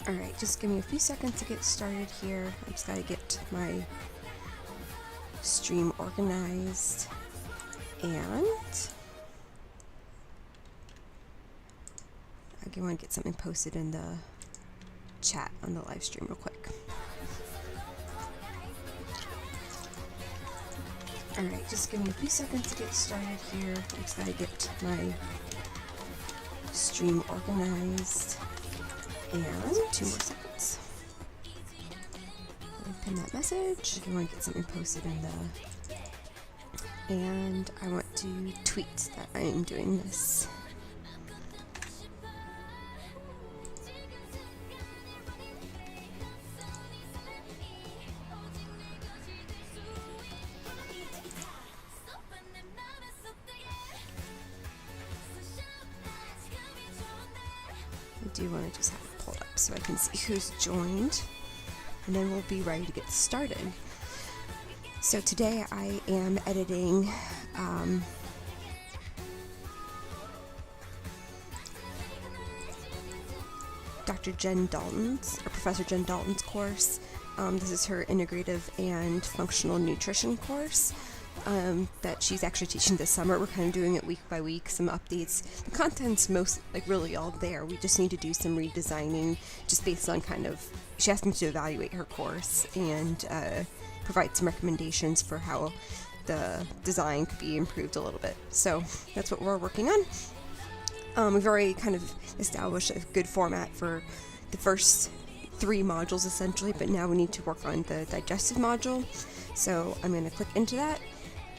Alright, just give me a few seconds to get started here. I just gotta get my stream organized, and I want to get something posted in the chat on the live stream real quick. Alright, just give me a few seconds to get started here. I just gotta get my stream organized, and 2 more seconds. Pin that message. I want to get something posted in the, and I want to tweet that I am doing this. I do want to just have it pulled up so I can see who's joined, and then we'll be ready to get started. So today I am editing Dr. Jen Dalton's, or Professor Jen Dalton's course. This is her integrative and functional nutrition course that she's actually teaching this summer. We're kind of doing it week by week, some updates. The content's really all there. We just need to do some redesigning just based on she asked me to evaluate her course and provide some recommendations for how the design could be improved a little bit. So that's what we're working on. We've already kind of established a good format for the first 3 modules essentially, but now we need to work on the digestive module. So I'm going to click into that.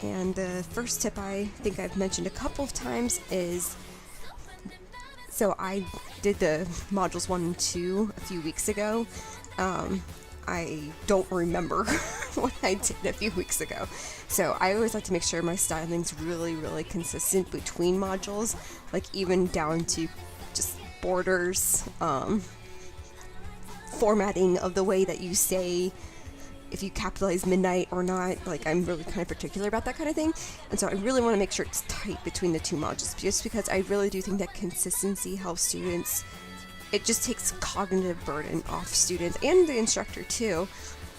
And the first tip I think I've mentioned a couple of times is, so I did the modules 1 and 2 a few weeks ago. I don't remember what I did a few weeks ago. So I always like to make sure my styling's really consistent between modules, like even down to just borders, formatting of the way that you say if you capitalize midnight or not. Like, I'm really kind of particular about that kind of thing, and so I really want to make sure it's tight between the 2 modules, just because I really do think that consistency helps students. It just takes cognitive burden off students and the instructor too,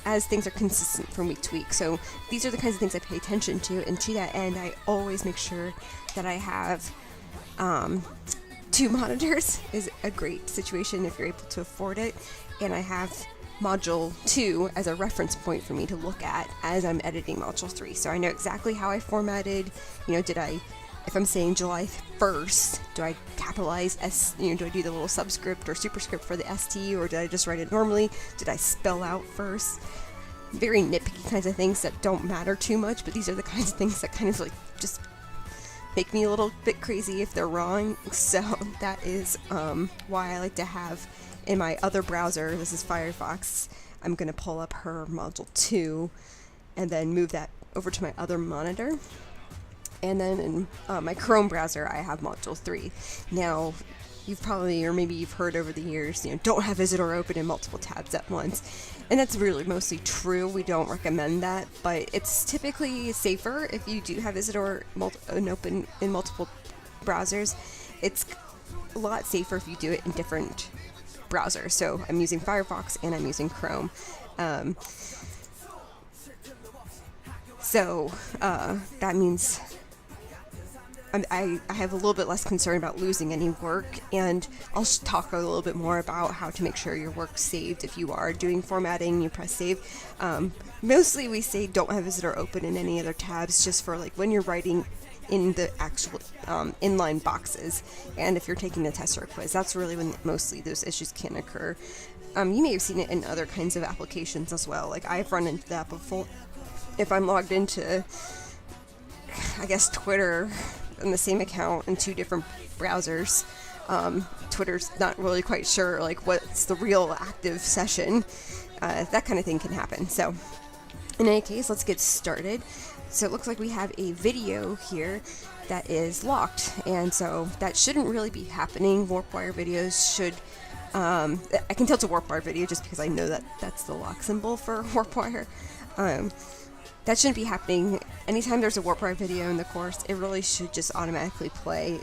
as things are consistent from week to week. So these are the kinds of things I pay attention to, and to that end I always make sure that I have 2 monitors is a great situation if you're able to afford it, and I have module 2 as a reference point for me to look at as I'm editing module 3. So I know exactly how I formatted, if I'm saying July 1st, do I capitalize S, do I do the little subscript or superscript for the ST, or did I just write it normally? Did I spell out first? Very nitpicky kinds of things that don't matter too much, but these are the kinds of things that kind of just make me a little bit crazy if they're wrong. So that is why I like to have in my other browser, this is Firefox, I'm going to pull up her module 2 and then move that over to my other monitor. And then in my Chrome browser, I have module 3. Now, you've probably, or maybe you've heard over the years, don't have Isidore open in multiple tabs at once. And that's really mostly true. We don't recommend that, but it's typically safer if you do have Isidore open in multiple browsers. It's a lot safer if you do it in different browsers. So I'm using Firefox and I'm using Chrome. That means I have a little bit less concern about losing any work, and I'll talk a little bit more about how to make sure your work's saved if you are doing formatting. You press save. Mostly we say don't have Isidore open in any other tabs, just for when you're writing in the actual inline boxes, and if you're taking a test or a quiz. That's really when mostly those issues can occur. You may have seen it in other kinds of applications as well. Like, I've run into that before. If I'm logged into, I guess, Twitter in the same account in 2 different browsers, Twitter's not really quite sure what's the real active session. That kind of thing can happen. So in any case, let's get started. So it looks like we have a video here that is locked, and so that shouldn't really be happening. Warpwire videos should, I can tell it's a Warpwire video just because I know that that's the lock symbol for Warpwire. That shouldn't be happening. Anytime there's a Warpwire video in the course, it really should just automatically play.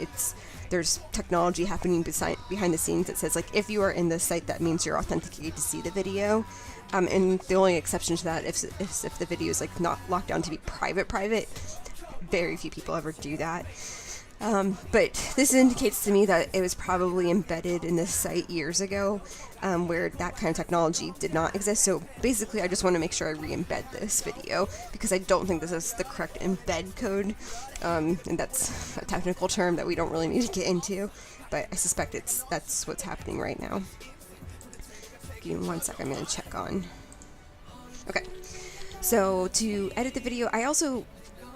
there's technology happening behind the scenes that says, like, if you are in this site, that means you're authenticated to see the video. And the only exception to that is if the video is, like, not locked down to be private. Very few people ever do that. But this indicates to me that it was probably embedded in this site years ago, where that kind of technology did not exist. So basically, I just want to make sure I re-embed this video, because I don't think this is the correct embed code, and that's a technical term that we don't really need to get into, but I suspect that's what's happening right now. Give me 1 second, I'm going to check on. Okay, so to edit the video, I also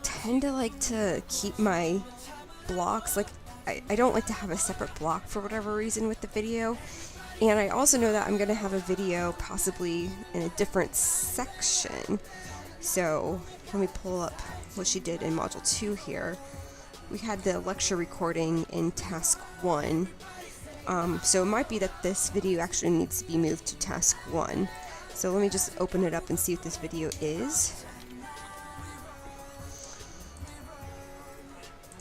tend to like to keep my blocks, like I don't like to have a separate block for whatever reason with the video. And I also know that I'm going to have a video possibly in a different section. So let me pull up what she did in module 2 here. We had the lecture recording in task 1. So it might be that this video actually needs to be moved to task 1. So let me just open it up and see what this video is.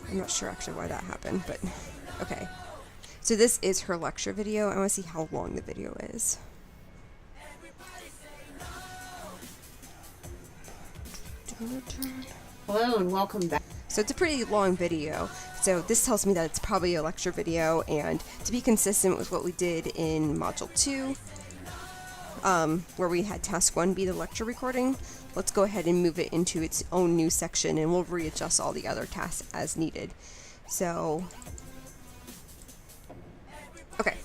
I'm not sure actually why that happened, but okay. So this is her lecture video. I want to see how long the video is. Hello and welcome back. So it's a pretty long video. So this tells me that it's probably a lecture video, and to be consistent with what we did in module 2, where we had task 1 be the lecture recording, let's go ahead and move it into its own new section, and we'll readjust all the other tasks as needed. So, okay.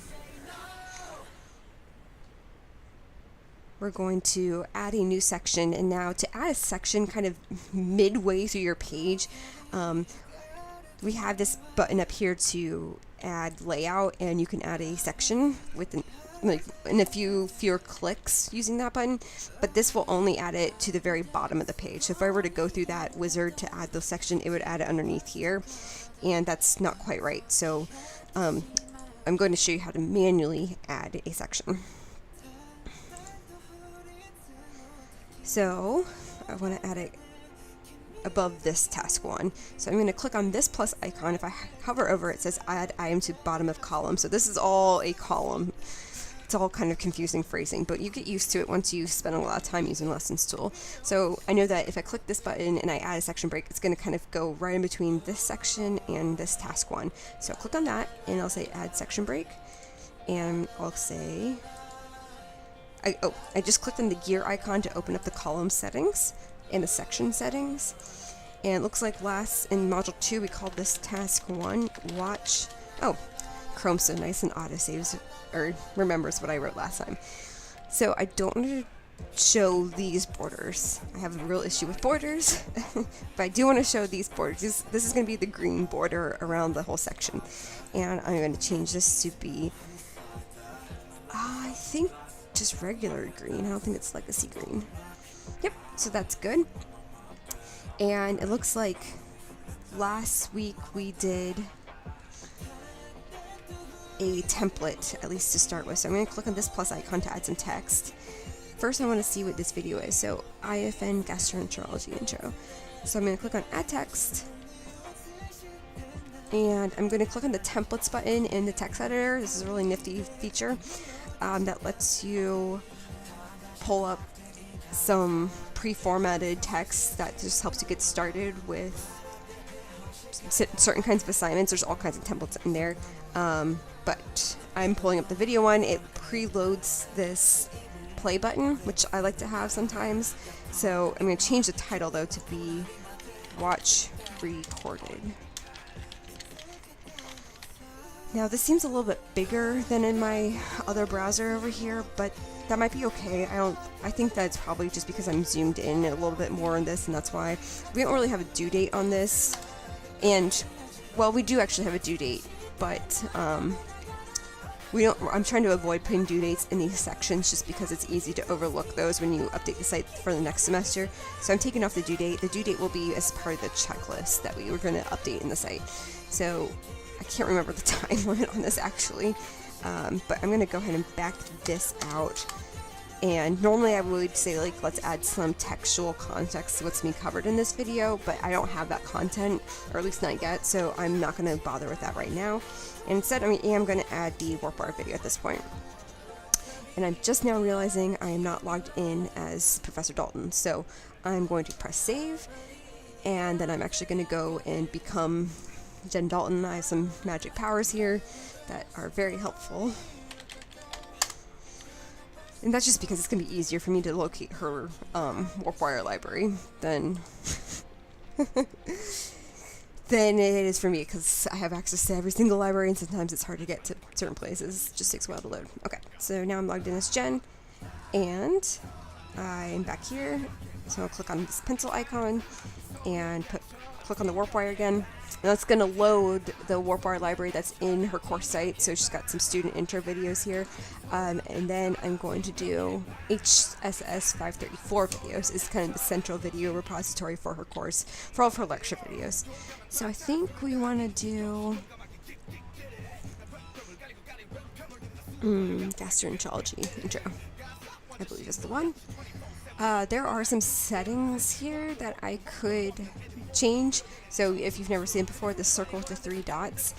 We're going to add a new section, and now to add a section kind of midway through your page, we have this button up here to add layout, and you can add a section with in a fewer clicks using that button, but this will only add it to the very bottom of the page. So if I were to go through that wizard to add the section, it would add it underneath here, and that's not quite right. So I'm going to show you how to manually add a section. So I want to add it above this task 1. So I'm going to click on this plus icon. If I hover over it, it says add item to bottom of column. So this is all a column. It's all kind of confusing phrasing, but you get used to it once you spend a lot of time using Lessons tool. So I know that if I click this button and I add a section break, it's going to kind of go right in between this section and this task 1. So I'll click on that and I'll say add section break, and I'll say I just clicked on the gear icon to open up the column settings and the section settings. And it looks like in module 2 we called this task 1 watch. Oh, Chrome's so nice and auto saves or remembers what I wrote last time. So I don't want to show these borders. I have a real issue with borders, but I do want to show these borders. This is going to be the green border around the whole section, and I'm going to change this to be I think just regular green. I don't think it's legacy green. Yep, so that's good. And it looks like last week we did a template, at least to start with. So I'm going to click on this plus icon to add some text. First, I want to see what this video is. So IFN gastroenterology intro. So I'm going to click on add text, and I'm going to click on the templates button in the text editor. This is a really nifty feature that lets you pull up some pre-formatted text that just helps you get started with certain kinds of assignments. There's all kinds of templates in there, but I'm pulling up the video one. It preloads this play button, which I like to have sometimes. So I'm going to change the title though to be watch recorded. Now this seems a little bit bigger than in my other browser over here, but that might be okay. I think that's probably just because I'm zoomed in a little bit more on this, and that's why. We don't really have a due date on this, and well, we do actually have a due date, but we don't. I'm trying to avoid putting due dates in these sections just because it's easy to overlook those when you update the site for the next semester. So I'm taking off the due date. The due date will be as part of the checklist that we were going to update in the site. So I can't remember the time limit on this actually, but I'm going to go ahead and back this out And normally I would say, like, let's add some textual context to what's being covered in this video, but I don't have that content, or at least not yet, so I'm not going to bother with that right now. And instead, I am going to add the warp wire video at this point. And I'm just now realizing I am not logged in as Professor Dalton, so I'm going to press save, and then I'm actually going to go and become Jen Dalton. I have some magic powers here that are very helpful. And that's just because it's going to be easier for me to locate her warp wire library than than it is for me, because I have access to every single library, and sometimes it's hard to get to certain places. It just takes a while to load. Okay, so now I'm logged in as Jen, and I'm back here. So I'll click on this pencil icon and click on the warp wire again. And that's going to load the warp wire library that's in her course site. So she's got some student intro videos here. And then I'm going to do HSS 534 videos. It's kind of the central video repository for her course, for all of her lecture videos. So I think we want to do gastroenterology intro. I believe that's the one. There are some settings here that I could change. So if you've never seen it before, this circle with the 3 dots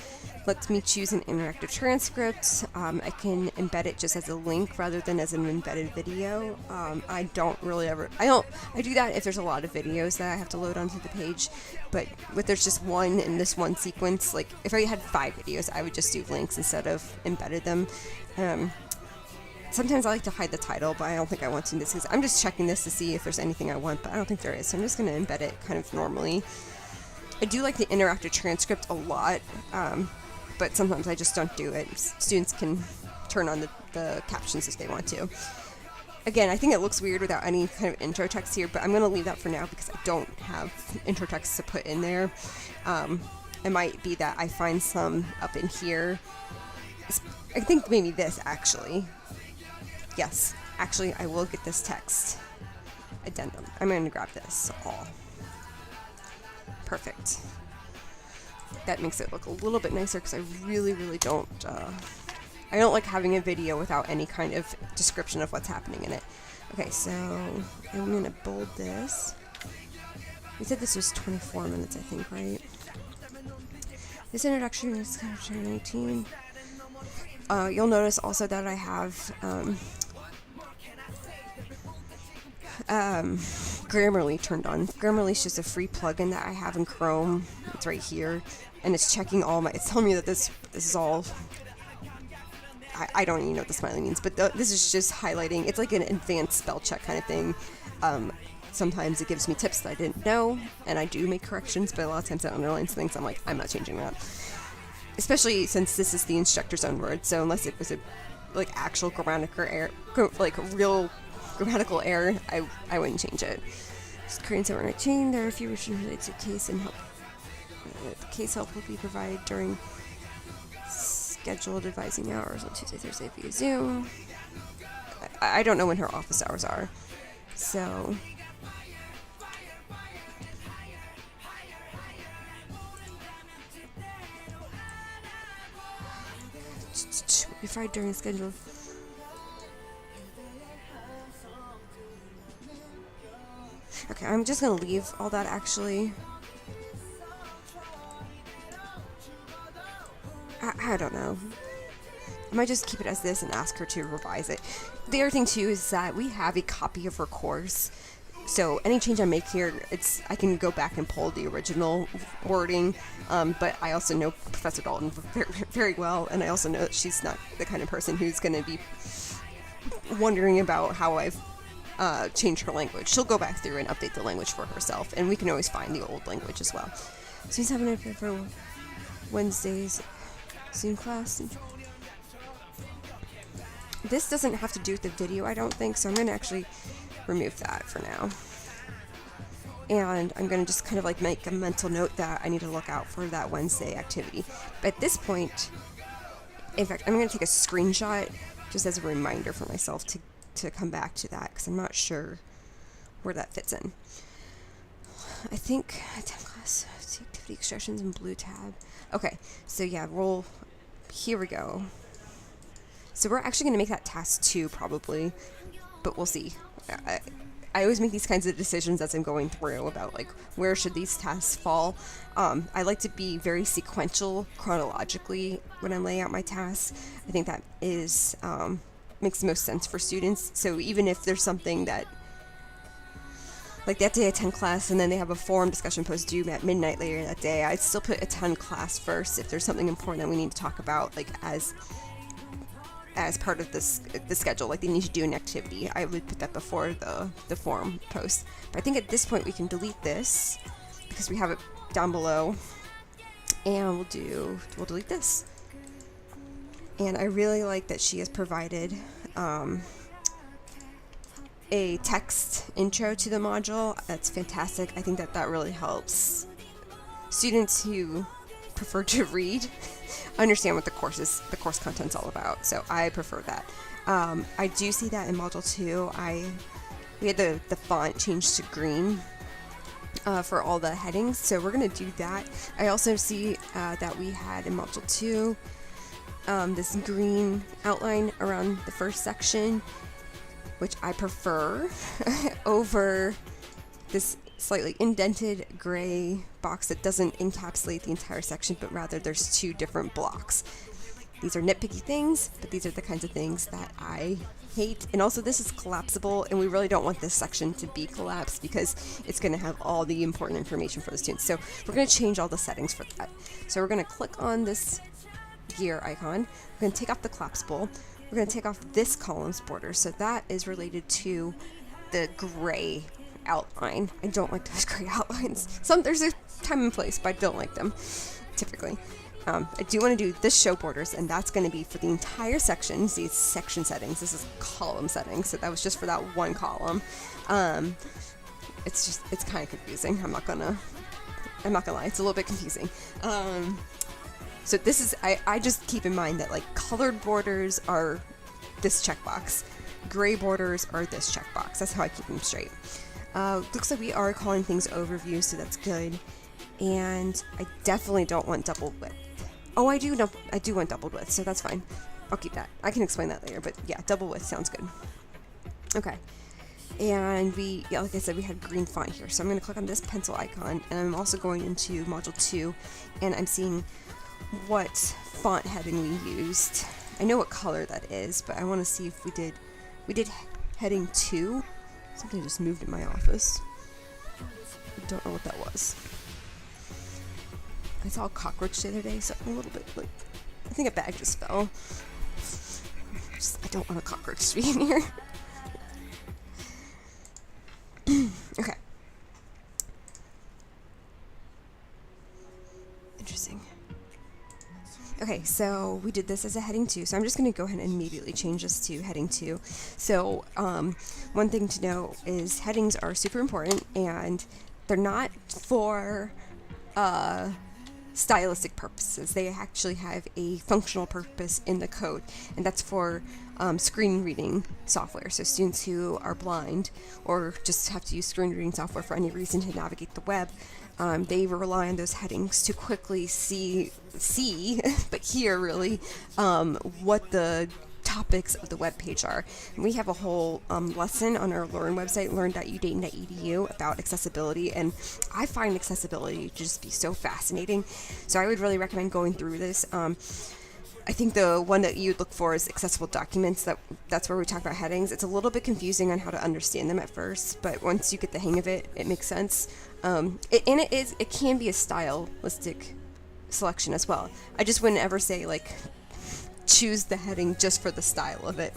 lets me choose an interactive transcript. I can embed it just as a link rather than as an embedded video. I don't really ever, I do that if there's a lot of videos that I have to load onto the page, but if there's just one in this one sequence, like if I had 5 videos, I would just do links instead of embedded them. Sometimes I like to hide the title, but I don't think I want to in this case. I'm just checking this to see if there's anything I want, but I don't think there is. So I'm just going to embed it kind of normally. I do like the interactive transcript a lot, but sometimes I just don't do it. Students can turn on the captions if they want to. Again, I think it looks weird without any kind of intro text here, but I'm going to leave that for now because I don't have intro text to put in there. It might be that I find some up in here. I think maybe this, actually. Yes, actually, I will get this text addendum. I'm going to grab this all. Perfect. That makes it look a little bit nicer because I really, really don't. I don't like having a video without any kind of description of what's happening in it. Okay, so I'm going to bold this. We said this was 24 minutes, I think, right? This introduction is kind of 18. You'll notice also that I have Grammarly turned on. Grammarly is just a free plugin that I have in Chrome. It's right here, and it's checking all my. It's telling me that this is all. I don't even know what the smiley means, but this is just highlighting. It's like an advanced spell check kind of thing. Sometimes it gives me tips that I didn't know, and I do make corrections, but a lot of times it underlines things. I'm like, I'm not changing that. Especially since this is the instructor's own word, so unless it was a actual grammatical error, real grammatical error, I wouldn't change it. Just Korean 719, there are a few restrictions related to case and help. The case help will be provided during scheduled advising hours on Tuesday, Thursday via Zoom. I don't know when her office hours are, so. If I during schedule. Okay, I'm just gonna leave all that actually. I don't know. I might just keep it as this and ask her to revise it. The other thing too is that we have a copy of her course. So any change I make here, I can go back and pull the original wording, but I also know Professor Dalton very, very well, and I also know that she's not the kind of person who's going to be wondering about how I've changed her language. She'll go back through and update the language for herself, and we can always find the old language as well. So he's having it for Wednesday's Zoom class. This doesn't have to do with the video, I don't think, so I'm going to actually remove that for now. And I'm going to just kind of like make a mental note that I need to look out for that Wednesday activity. But at this point, in fact, I'm going to take a screenshot just as a reminder for myself to come back to that because I'm not sure where that fits in. I think 10 class activity instructions in blue tab. Okay, so yeah, here we go. So we're actually going to make that task 2 probably. but we'll see. I always make these kinds of decisions as I'm going through about like where should these tasks fall. I like to be very sequential chronologically when I'm laying out my tasks. I think that is makes the most sense for students. So even if there's something that like that day attend class and then they have a forum discussion post due at midnight later that day, I'd still put attend class first if there's something important that we need to talk about, like as part of the schedule, like they need to do an activity. I would put that before the forum post. But I think at this point we can delete this because we have it down below, and we'll delete this. And I really like that she has provided a text intro to the module. That's fantastic. I think that really helps students who prefer to read understand what the course content's all about. So I prefer that. I do see that in module 2. We had the font changed to green for all the headings, so we're going to do that. I also see that we had in module 2 this green outline around the first section, which I prefer over this slightly indented gray box that doesn't encapsulate the entire section, but rather there's 2 different blocks. These are nitpicky things, but these are the kinds of things that I hate. And also this is collapsible, and we really don't want this section to be collapsed because it's going to have all the important information for the students. So we're going to change all the settings for that. So we're going to click on this gear icon. We're going to take off the collapsible. We're going to take off this columns border. So that is related to the gray outline. I don't like those gray outlines. There's a time and place, but I don't like them typically. I do want to do this show borders, and that's going to be for the entire section. See, it's section settings. This is column settings, so that was just for that one column. It's kind of confusing. I'm not gonna lie. It's a little bit confusing. So this is I just keep in mind that like colored borders are this checkbox, gray borders are this checkbox. That's how I keep them straight. Looks like we are calling things overview, so that's good. And I definitely don't want double width. Oh, I do want double width, so that's fine. I'll keep that. I can explain that later, but yeah, double width sounds good. Okay. And like I said, we had green font here. So I'm going to click on this pencil icon, and I'm also going into module 2, and I'm seeing what font heading we used. I know what color that is, but I want to see if we did heading 2. Something just moved in my office. I don't know what that was. I saw a cockroach the other day, so I'm a little bit like, I think a bag just fell. I don't want a cockroach to be in here. Okay. Interesting. Okay, so we did this as a heading 2, so I'm just going to go ahead and immediately change this to heading 2. So one thing to know is headings are super important, and they're not for stylistic purposes. They actually have a functional purpose in the code, and that's for screen reading software. So students who are blind or just have to use screen reading software for any reason to navigate the web, they rely on those headings to quickly see, but hear really, what the topics of the web page are. And we have a whole lesson on our Learn website, learn.udayton.edu, about accessibility, and I find accessibility to just be so fascinating. So I would really recommend going through this. I think the one that you'd look for is accessible documents. That's where we talk about headings. It's a little bit confusing on how to understand them at first, but once you get the hang of it, it makes sense. It can be a stylistic selection as well. I just wouldn't ever say like choose the heading just for the style of it.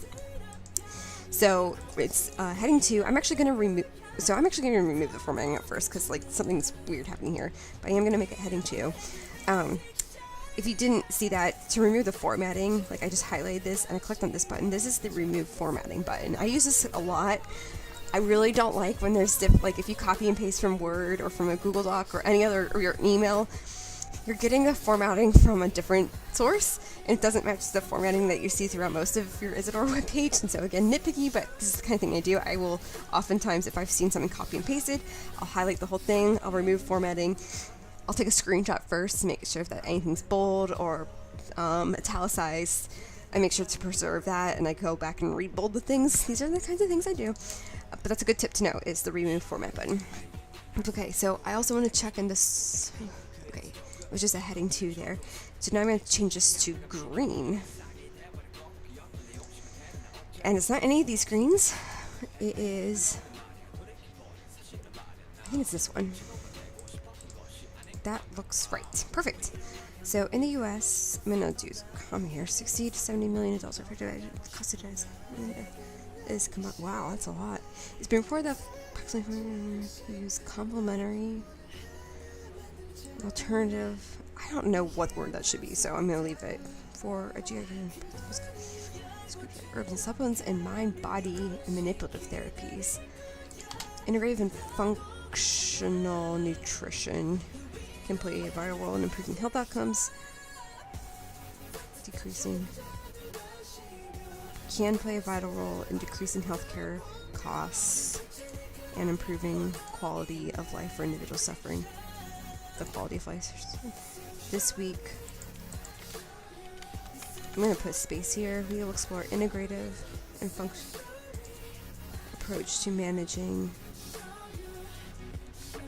So it's heading 2. I'm actually going to remove the formatting at first because like something's weird happening here. But I am going to make it heading 2. If you didn't see that, to remove the formatting, like I just highlighted this and I clicked on this button. This is the remove formatting button. I use this a lot. I really don't like when there's like if you copy and paste from Word or from a Google Doc or any other, or your email, you're getting the formatting from a different source, and it doesn't match the formatting that you see throughout most of your Isidore webpage. And so again, nitpicky, but this is the kind of thing I do. I will oftentimes, if I've seen something copy and pasted, I'll highlight the whole thing, I'll remove formatting, I'll take a screenshot first to make sure that anything's bold or italicized, I make sure to preserve that, and I go back and rebold the things. These are the kinds of things I do. But that's a good tip to know, is the remove format button. Okay, so I also want to check in this. Okay, it was just a heading 2 there. So now I'm going to change this to green. And it's not any of these greens. It is, I think it's this one. That looks right. Perfect. So in the U.S., I'm going to do come here. 60 to 70 million adults are affected by cost of is wow, that's a lot. It's been reported that approximately use complementary alternative. I don't know what word that should be, so I'm going to leave it for a herbs and supplements and mind, body, and manipulative therapies. Integrative and functional nutrition can play a vital role in improving health outcomes, can play a vital role in decreasing healthcare costs and improving quality of life for individuals suffering the quality of life. This week, I'm going to put a space here. We will explore integrative and functional approach to managing.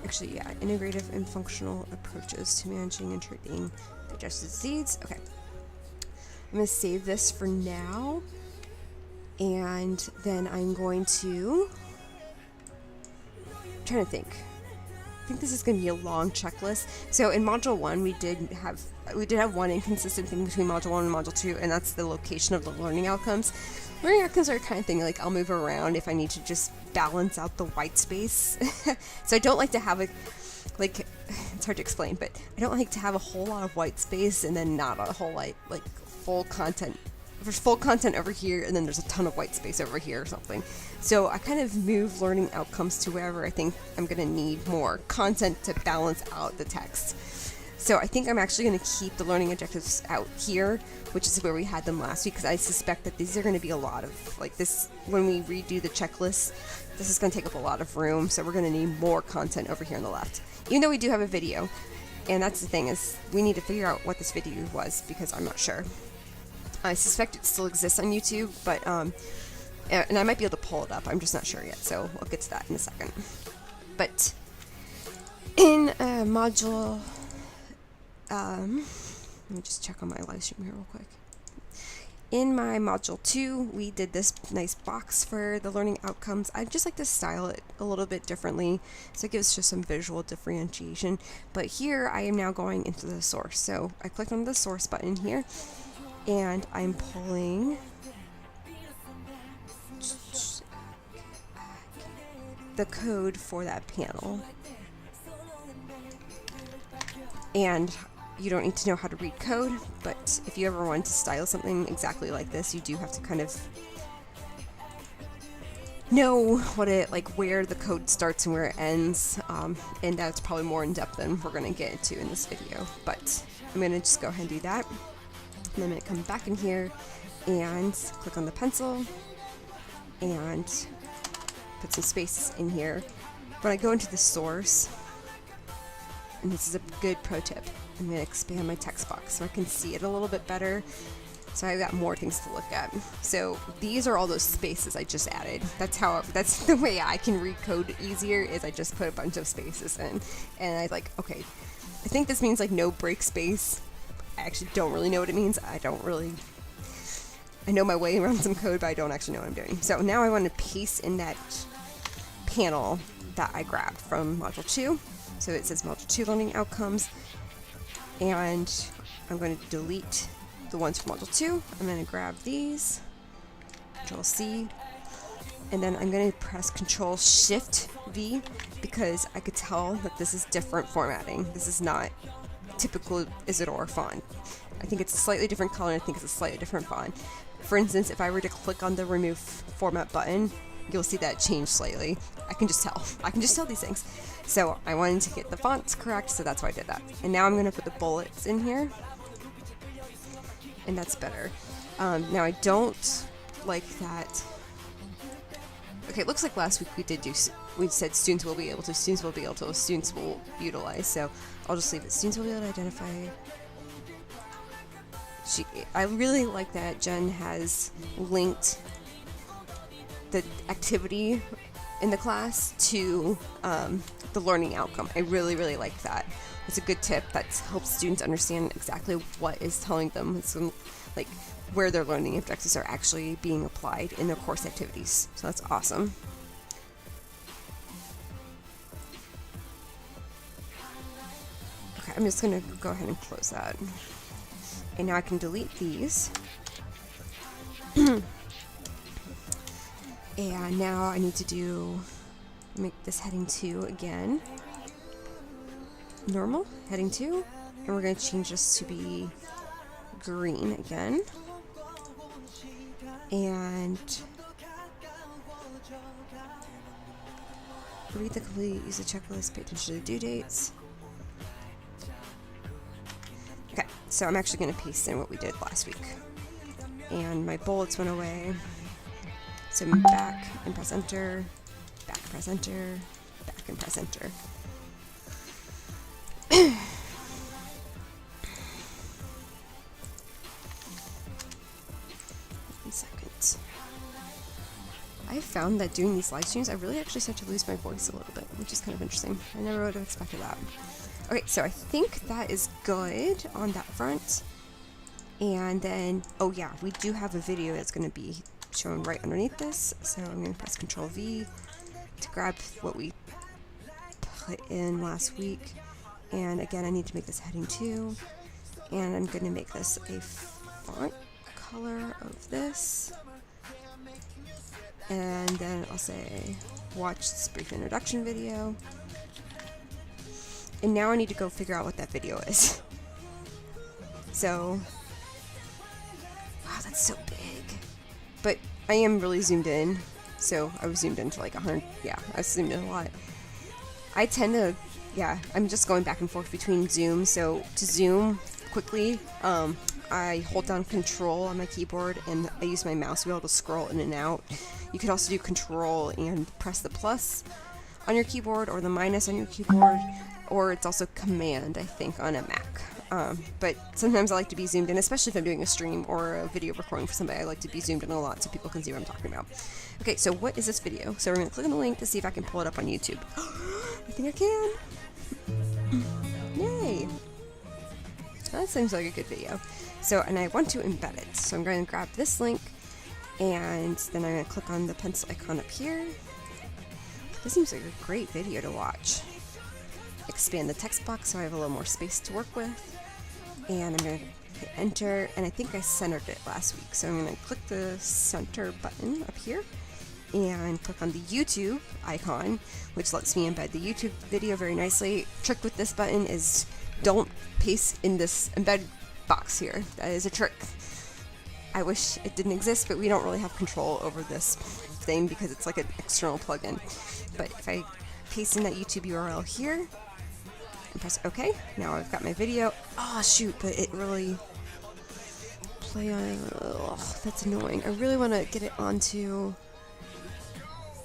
Actually, yeah, integrative and functional approaches to managing and treating digestive disease. Okay, I'm going to save this for now, and then I'm going to. I'm trying to think. I think this is going to be a long checklist. So in Module 1, we did have one inconsistent thing between Module 1 and Module 2, and that's the location of the learning outcomes. Learning outcomes are kind of thing like I'll move around if I need to just balance out the white space. So I don't like to have like it's hard to explain, but I don't like to have a whole lot of white space and then not a whole like full content. There's full content over here, and then there's a ton of white space over here or something. So I kind of move learning outcomes to wherever I think I'm going to need more content to balance out the text. So I think I'm actually going to keep the learning objectives out here, which is where we had them last week, because I suspect that these are going to be a lot of, like this, when we redo the checklist, this is going to take up a lot of room, so we're going to need more content over here on the left. Even though we do have a video, and that's the thing, is we need to figure out what this video was, because I'm not sure. I suspect it still exists on YouTube, but, and I might be able to pull it up, I'm just not sure yet, so we'll get to that in a second. But, in module, let me just check on my live stream here real quick. In my module 2, we did this nice box for the learning outcomes. I just like to style it a little bit differently, so it gives just some visual differentiation. But here, I am now going into the source. So I clicked on the source button here, and I'm pulling the code for that panel. And you don't need to know how to read code, but if you ever want to style something exactly like this, you do have to kind of know what it, like where the code starts and where it ends, and that's probably more in depth than we're going to get into in this video, but I'm going to just go ahead and do that. And I'm going to come back in here and click on the pencil and put some space in here. When I go into the source, and this is a good pro tip, I'm going to expand my text box so I can see it a little bit better. So I've got more things to look at. So these are all those spaces I just added. That's the way I can read code easier, is I just put a bunch of spaces in. And I like, okay, I think this means like no break space. I actually don't really know what it means. I know my way around some code, but I don't actually know what I'm doing. So now I want to paste in that panel that I grabbed from Module 2. So it says Module 2 Learning Outcomes. And I'm going to delete the ones from Module 2. I'm going to grab these, Control C, and then I'm going to press Control Shift V, because I could tell that this is different formatting. This is not typical Isidore font. I think it's a slightly different color, and I think it's a slightly different font. For instance, if I were to click on the Remove Format button, you'll see that change slightly. I can just tell. I can just tell these things. So I wanted to get the fonts correct, so that's why I did that. And now I'm going to put the bullets in here, and that's better. Now I don't like that. Okay, it looks like last week we said students will be able to, students will utilize. So I'll just leave it. Students will be able to identify I really like that Jen has linked the activity in the class to the learning outcome. I really, really like that. It's a good tip that helps students understand exactly what is telling them, like where their learning objectives are actually being applied in their course activities. So that's awesome. Okay, I'm just gonna go ahead and close that. And now I can delete these. And now I need to make this heading 2 again. Normal, heading 2. And we're going to change this to be green again. And read the complete, use the checklist, pay attention to the due dates. Okay, so I'm actually going to paste in what we did last week. And my bullets went away. So I'm back and press enter, back and press enter, back and press enter. 1 second. I found that doing these live streams, I really actually start to lose my voice a little bit, which is kind of interesting. I never would have expected that. Okay, so I think that is good on that front. And then, oh yeah, we do have a video that's going to be shown right underneath this. So I'm going to press Control V to grab what we put in last week. And again, I need to make this heading 2. And I'm going to make this a font color of this. And then I'll say, watch this brief introduction video. And now I need to go figure out what that video is. So, wow, that's so big. But I am really zoomed in. So I was zoomed in to like 100. Yeah, I was zoomed in a lot. I tend to, yeah, I'm just going back and forth between zoom. So to zoom quickly, I hold down Control on my keyboard and I use my mouse wheel to scroll in and out. You could also do Control and press the plus on your keyboard or the minus on your keyboard, or it's also Command, I think, on a Mac. But sometimes I like to be zoomed in, especially if I'm doing a stream or a video recording for somebody. I like to be zoomed in a lot so people can see what I'm talking about. Okay, so what is this video? So we're going to click on the link to see if I can pull it up on YouTube. I think I can. Yay! That seems like a good video. So, and I want to embed it. So I'm going to grab this link, and then I'm going to click on the pencil icon up here. This seems like a great video to watch. Expand the text box so I have a little more space to work with. And I'm going to hit enter, and I think I centered it last week. So I'm going to click the center button up here and click on the YouTube icon, which lets me embed the YouTube video very nicely. Trick with this button is don't paste in this embed box here. That is a trick. I wish it didn't exist, but we don't really have control over this thing because it's like an external plugin. But if I paste in that YouTube URL here and press OK, now I've got my video. Oh shoot, but it really play on. Oh, that's annoying. I really want to get it onto.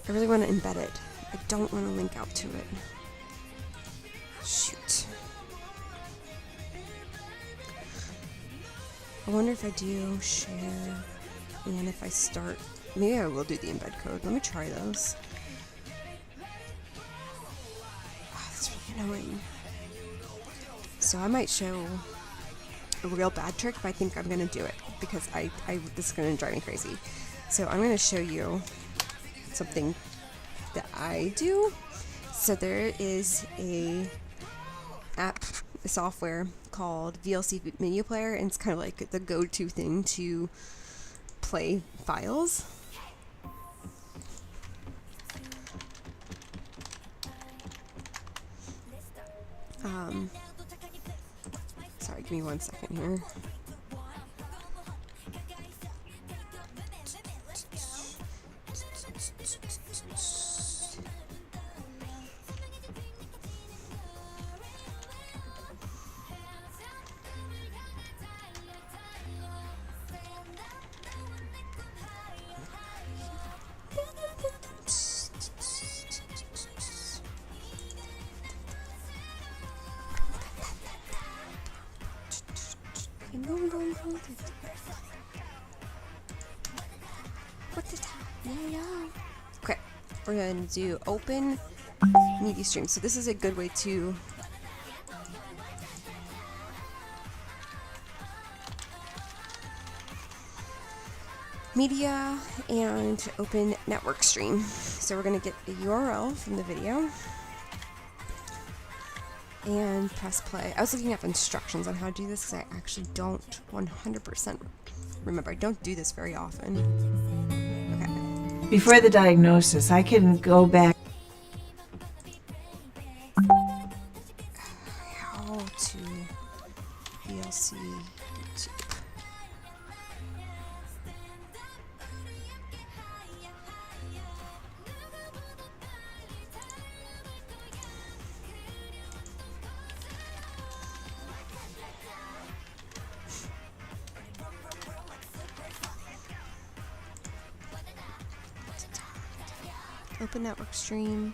I really want to embed it. I don't want to link out to it. Shoot. I wonder if I do share, and if I start, maybe I will do the embed code. Let me try those. Oh, that's really annoying. So I might show a real bad trick, but I think I'm going to do it because this is going to drive me crazy. So I'm going to show you something that I do. So there is a software called VLC Media Player, and it's kind of like the go-to thing to play files. Sorry, give me 1 second here. What the time? Yeah. Okay, we're going to do open media stream. So this is a good way to media and open network stream. So we're going to get a URL from the video and press play. I was looking up instructions on how to do this because I actually don't 100% remember. I don't do this very often. Okay. Before the diagnosis, I can go back. How to VLC YouTube. Open network stream.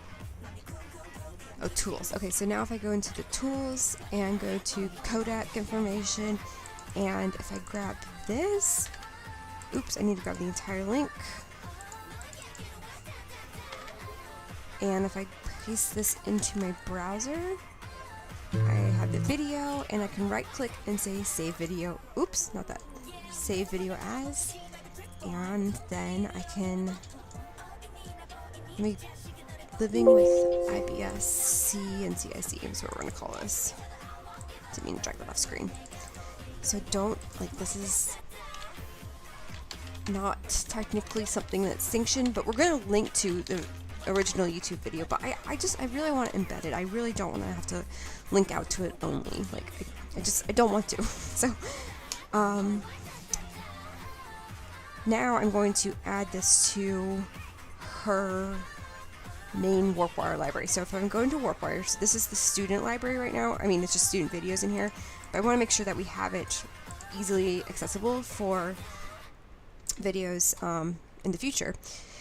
Oh, tools. Okay, so now if I go into the tools and go to codec information, and if I grab this, oops, I need to grab the entire link. And if I paste this into my browser, I have the video, and I can right click and say save video. Oops, not that. Save video as. And then I can living with IBS C and CIC is what we're going to call this. Didn't mean to drag that off screen. So don't, like, this is not technically something that's sanctioned, but we're going to link to the original YouTube video. But I really want to embed it. I really don't want to have to link out to it only. Like, I don't want to. So, now I'm going to add this to her main WarpWire library. So if I'm going to WarpWire, so this is the student library right now. I mean, it's just student videos in here, but I want to make sure that we have it easily accessible for videos in the future.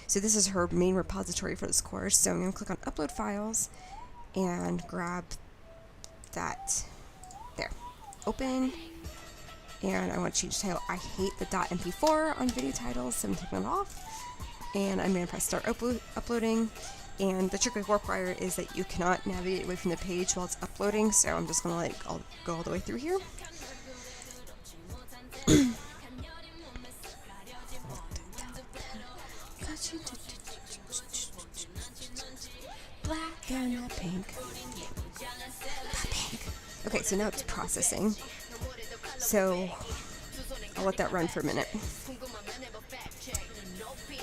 So this is her main repository for this course. So I'm going to click on Upload Files and grab that there. Open. And I want to change the title. I hate the .mp4 on video titles, so I'm taking it off. And I'm going to press Start Uploading. And the trick with WarpWire is that you cannot navigate away from the page while it's uploading, so I'm just going to let it go all the way through here. Black and pink. Okay, so now it's processing. So I'll let that run for a minute.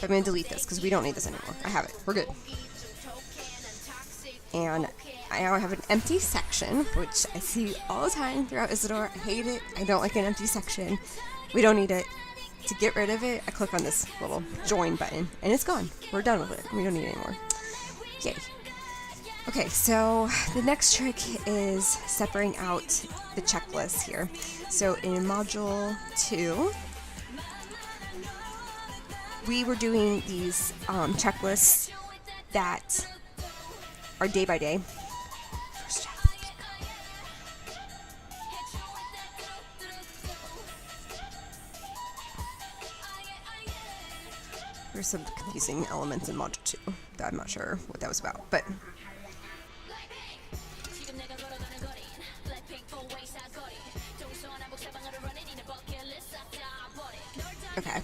I'm going to delete this because we don't need this anymore. I have it. We're good. And I now have an empty section, which I see all the time throughout Isidore. I hate it. I don't like an empty section. We don't need it. To get rid of it, I click on this little join button, and it's gone. We're done with it. We don't need it anymore. Yay. Okay, so the next trick is separating out the checklist here. So in Module 2, we were doing these checklists that are day by day. There's some confusing elements in Module 2 that I'm not sure what that was about, but okay.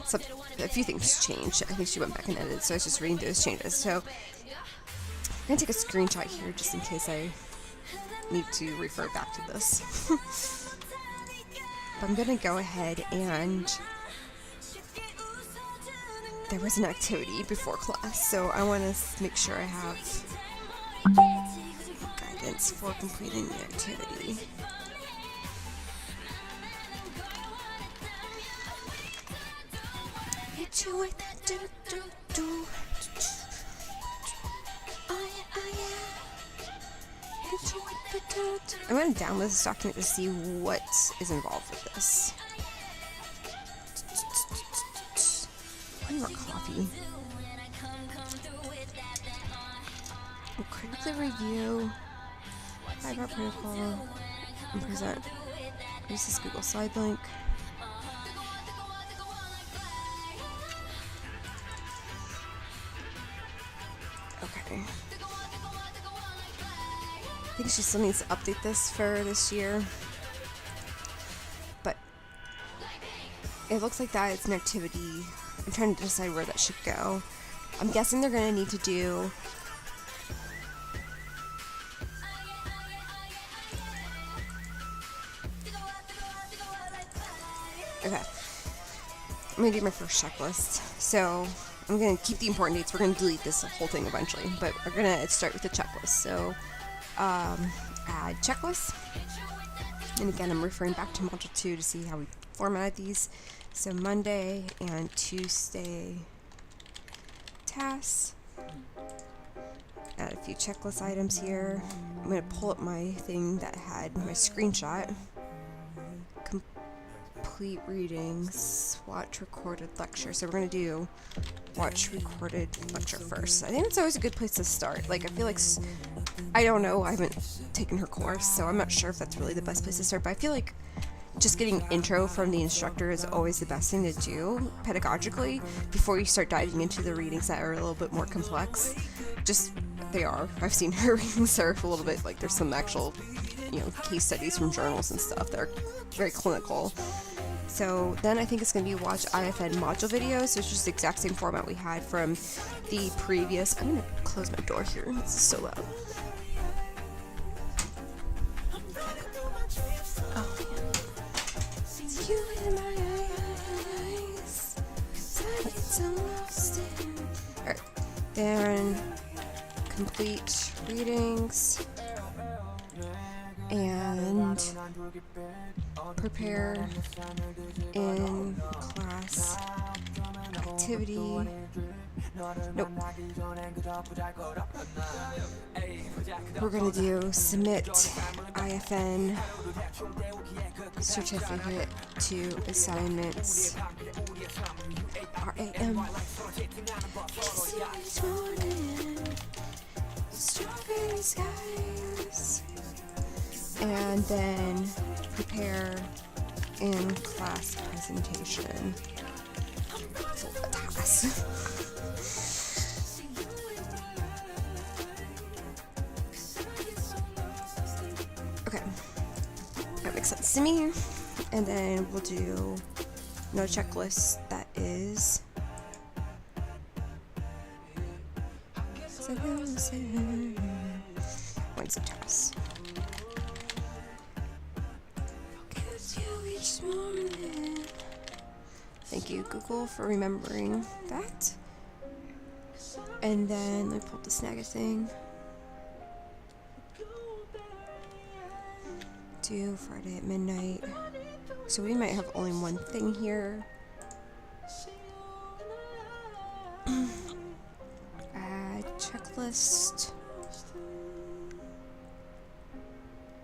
So a few things changed. I think she went back and edited, so I was just reading those changes. So I'm going to take a screenshot here just in case I need to refer back to this. But I'm going to go ahead and there was an activity before class, so I want to make sure I have guidance for completing the activity. I'm going to download this document to see what is involved with this. One more coffee. We'll critically review 5-hour protocol and present Use this Google Slide link. Okay. I think she still needs to update this for this year. But it looks like that is an activity. I'm trying to decide where that should go. I'm guessing they're going to need to do okay. I'm going to do my first checklist. So I'm going to keep the important dates. We're going to delete this whole thing eventually, but we're going to start with the checklist. So add checklist. And again, I'm referring back to module 2 to see how we formatted these. So Monday and Tuesday tasks. Add a few checklist items here. I'm going to pull up my thing that had my screenshot. Complete readings, watch recorded lecture. So we're going to do watch recorded lecture first. I think it's always a good place to start. Like, I feel like, I don't know, I haven't taken her course, so I'm not sure if that's really the best place to start, but I feel like just getting intro from the instructor is always the best thing to do pedagogically before you start diving into the readings that are a little bit more complex. Just, they are. I've seen her readings are a little bit like there's some actual, case studies from journals and stuff that are very clinical. So then I think it's going to be watch IFN module videos, which is the exact same format we had from the previous. I'm going to close my door here. It's so loud. Oh, yeah. You in my eyes. Alright. Then complete readings. And prepare in class activity. Nope. We're going to do submit IFN certificate to assignments. RAM. Strawberry skies. And then prepare in class presentation. It's a task. Okay, that makes sense to me. And then we'll do no checklist that is points of tasks. Thank you, Google, for remembering that. And then let me pull up the Snagit thing. Do Friday at midnight. So we might have only one thing here. Add checklist.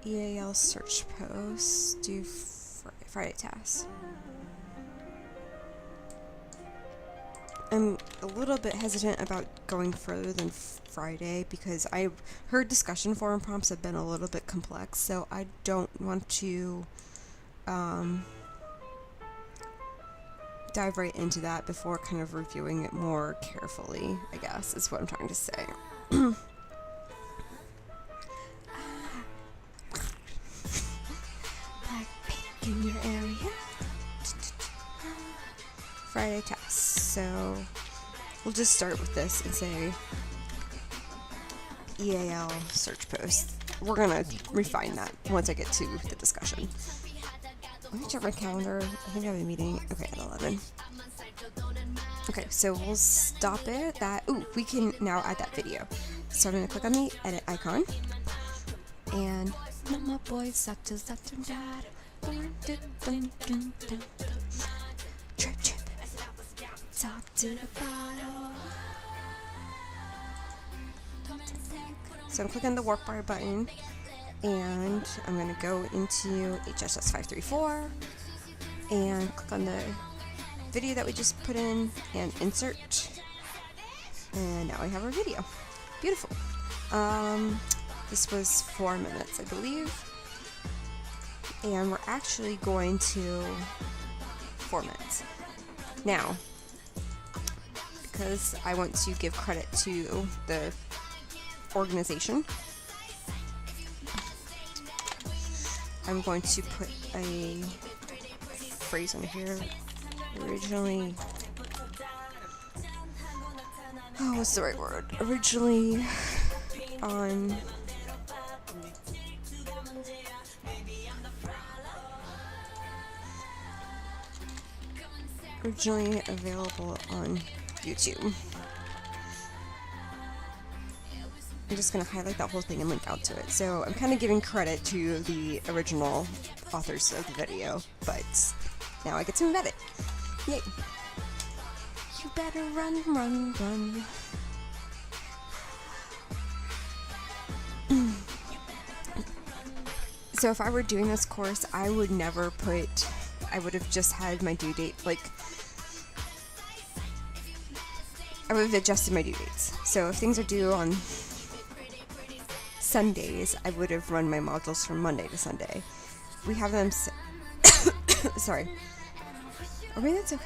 EAL search post. Do Friday tasks. I'm a little bit hesitant about going further than Friday because I've heard discussion forum prompts have been a little bit complex, so I don't want to dive right into that before kind of reviewing it more carefully, I guess, is what I'm trying to say. In your area. Friday tasks. So we'll just start with this and say EAL search post. We're gonna refine that once I get to the discussion. Let me check my calendar. I think I have a meeting. Okay, at 11. Okay, so we'll stop it at that. Ooh, we can now add that video. So I'm gonna click on the edit icon. And my boys up to dad. Trip, trip, top to the bottom. So I'm clicking the warp bar button, and I'm going to go into HSS 534 and click on the video that we just put in and insert. And now we have our video. Beautiful. This was 4 minutes, I believe. and we're actually going to form it. Now, because I want to give credit to the organization, I'm going to put a phrase on here. Originally, what's the right word? Originally available on YouTube. I'm just going to highlight that whole thing and link out to it. So I'm kind of giving credit to the original authors of the video, but now I get to embed it. Yay! You better run, run, run. So if I were doing this course, I would have just had my due date, I would have adjusted my due dates. So if things are due on Sundays, I would have run my modules from Monday to Sunday. We have them, sorry. Or maybe that's okay.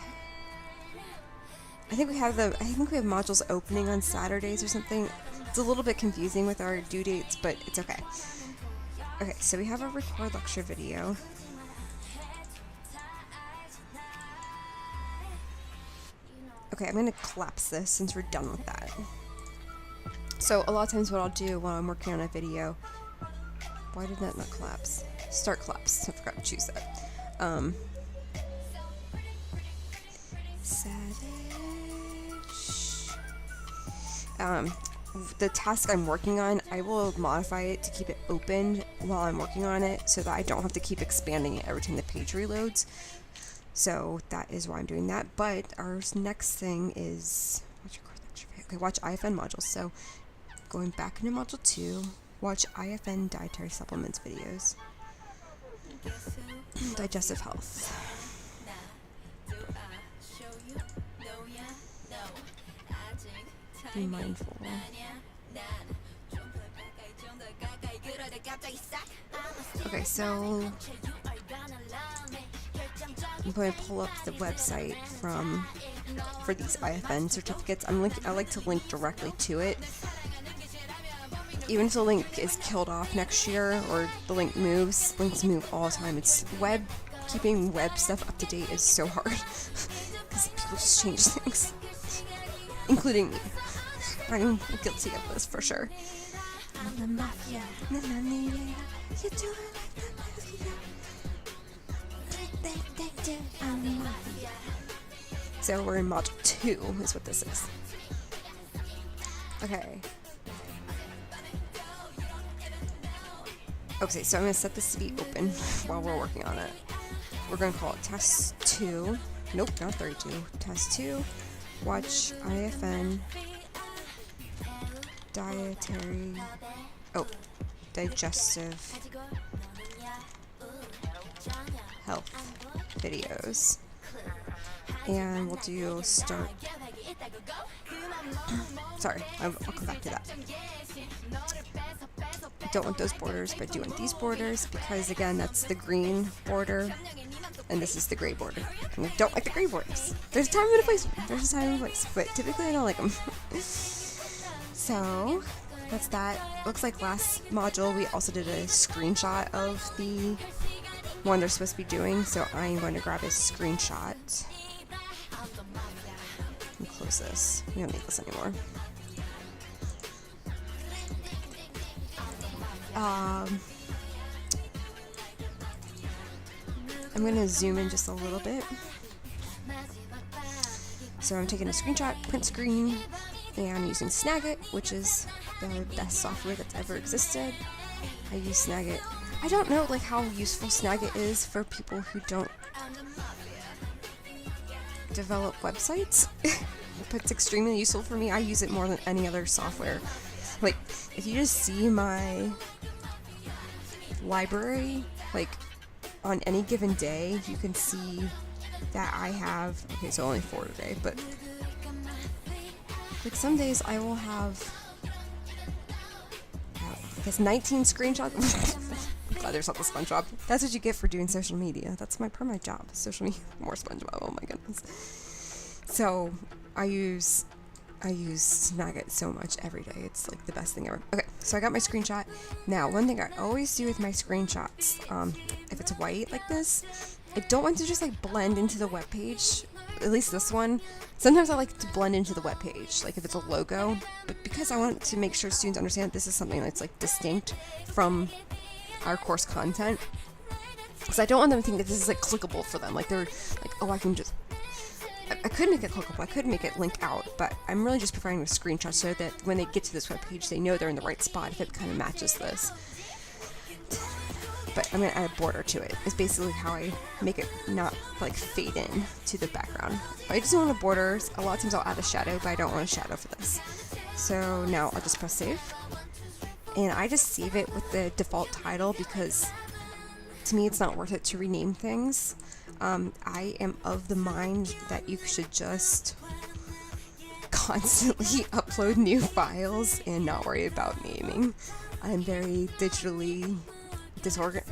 I think we have modules opening on Saturdays or something. It's a little bit confusing with our due dates, but it's okay. Okay, so we have a record lecture video. Okay, I'm going to collapse this since we're done with that. So a lot of times what I'll do while I'm working on a video... Why did that not collapse? Start collapse. I forgot to choose that. Savage. The task I'm working on, I will modify it to keep it open while I'm working on it so that I don't have to keep expanding it every time the page reloads. So that is why I'm doing that. But our next thing is watch IFN modules. So going back into module 2, watch IFN dietary supplements videos. Digestive health. Be mindful. Okay, so I'm going to pull up the website for these IFN certificates. I like to link directly to it. Even if the link is killed off next year or the link moves, links move all the time. Keeping web stuff up to date is so hard because people just change things, including me. I'm guilty of this for sure. So we're in module 2 is what this is. Okay. Okay, so I'm going to set this to be open while we're working on it. We're going to call it test 2. Nope, not 32. Test 2. Watch IFN digestive health videos. And we'll do start. Sorry, I'll come back to that. I don't want those borders, but I do want these borders because, again, that's the green border and this is the gray border. And I don't like the gray borders. There's a time and a place. There's a time and a place, but typically I don't like them. So that's that. Looks like last module we also did a screenshot of the one they're supposed to be doing, so I'm going to grab a screenshot and close this. We don't need this anymore. I'm going to zoom in just a little bit. So I'm taking a screenshot, print screen, and I'm using Snagit, which is the best software that's ever existed. I use Snagit. I don't know how useful Snagit is for people who don't develop websites, but it's extremely useful for me. I use it more than any other software. If you just see my library, on any given day, you can see that I have, okay, so only 4 today, but some days I will have, I guess, 19 screenshots. Glad there's not the SpongeBob. That's what you get for doing social media. That's my permanent job. Social media. More SpongeBob. Oh my goodness. So I use Snagit so much every day. It's like the best thing ever. Okay, so I got my screenshot. Now, one thing I always do with my screenshots, if it's white like this, I don't want to just like blend into the web page. At least this one. Sometimes I like to blend into the web page, like if it's a logo. But because I want to make sure students understand this is something that's like distinct from our course content, because I don't want them to think that this is like clickable for them. Like they're like, oh, I can just. I could make it clickable, I could make it link out, but I'm really just providing a screenshot so that when they get to this web page, they know they're in the right spot if it kind of matches this. But I'm going to add a border to it. It's basically how I make it not like fade in to the background. But I just want a border. A lot of times I'll add a shadow, but I don't want a shadow for this. So now I'll just press save. And I just save it with the default title because to me it's not worth it to rename things. I am of the mind that you should just constantly upload new files and not worry about naming. I'm very digitally disorganized,